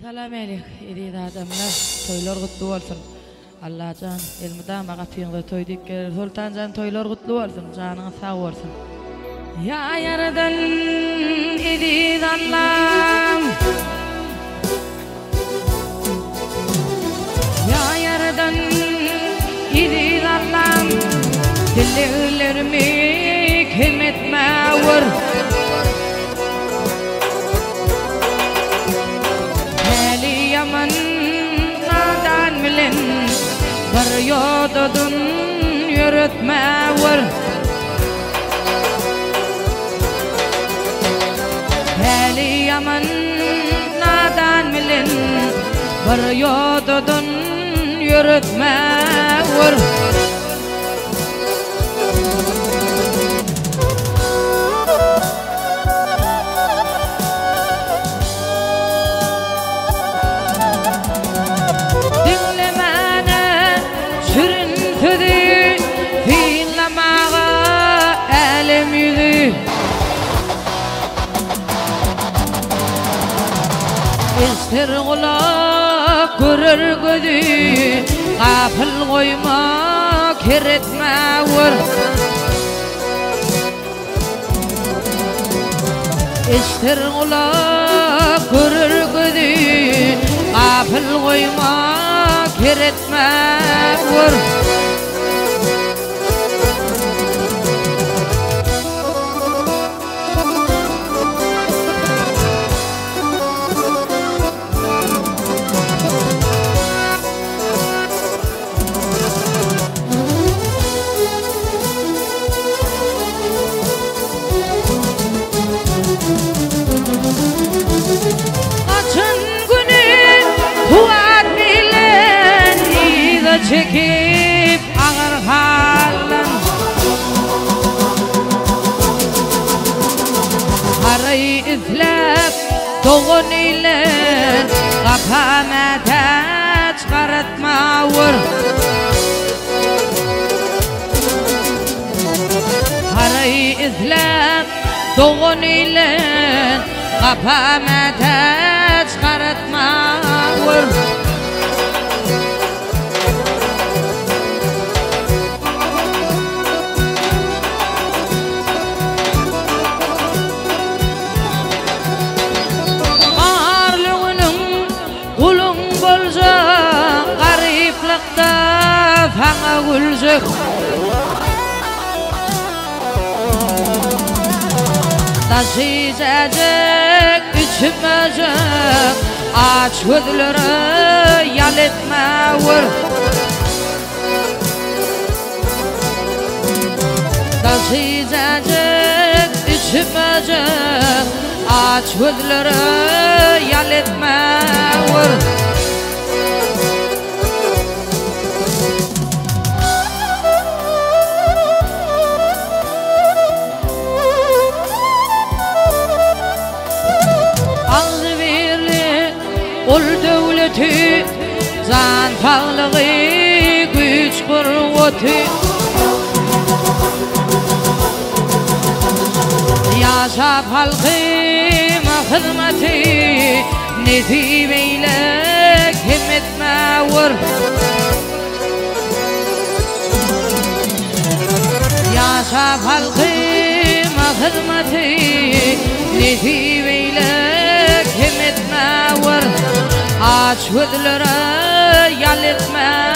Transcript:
Salam aleyk, edid adamlar, toylar kutlu olsun. Allah can, elmida mağafiyinle toy dikkeler, Sultan can toylar kutlu olsun, canına sağ olsun. Ya yaradan edid Allah'ım, ya yaradan edid Allah'ım, dillerimi kim etme vur. Yaman nadan bilen bir yodudun yürütme var. Heli yaman nadan bilen bir yodudun yürütme var. İster kulak görür gözü, gafil koyma keretme vur. İster kulak görür gözü, gafil koyma keretme vur. Çekip ağır halden harayı izlep doğun ile kapamete çıkartma vur. Harayı izlep doğun ile kapamete çıkartma vur. Fana gülcek taşıyacak içmeyecek aç gözleri yal etme vur. Taşıyacak içmeyecek aç gözleri yal etme vur. Ol devleti, zan sağlığı, güç kuvveti. Yaşap halkıma hizmeti, nesip eyle kim etme vur. Yaşap halkıma hizmeti, nesip eyle kim etme vur. Aç gözleri yal etme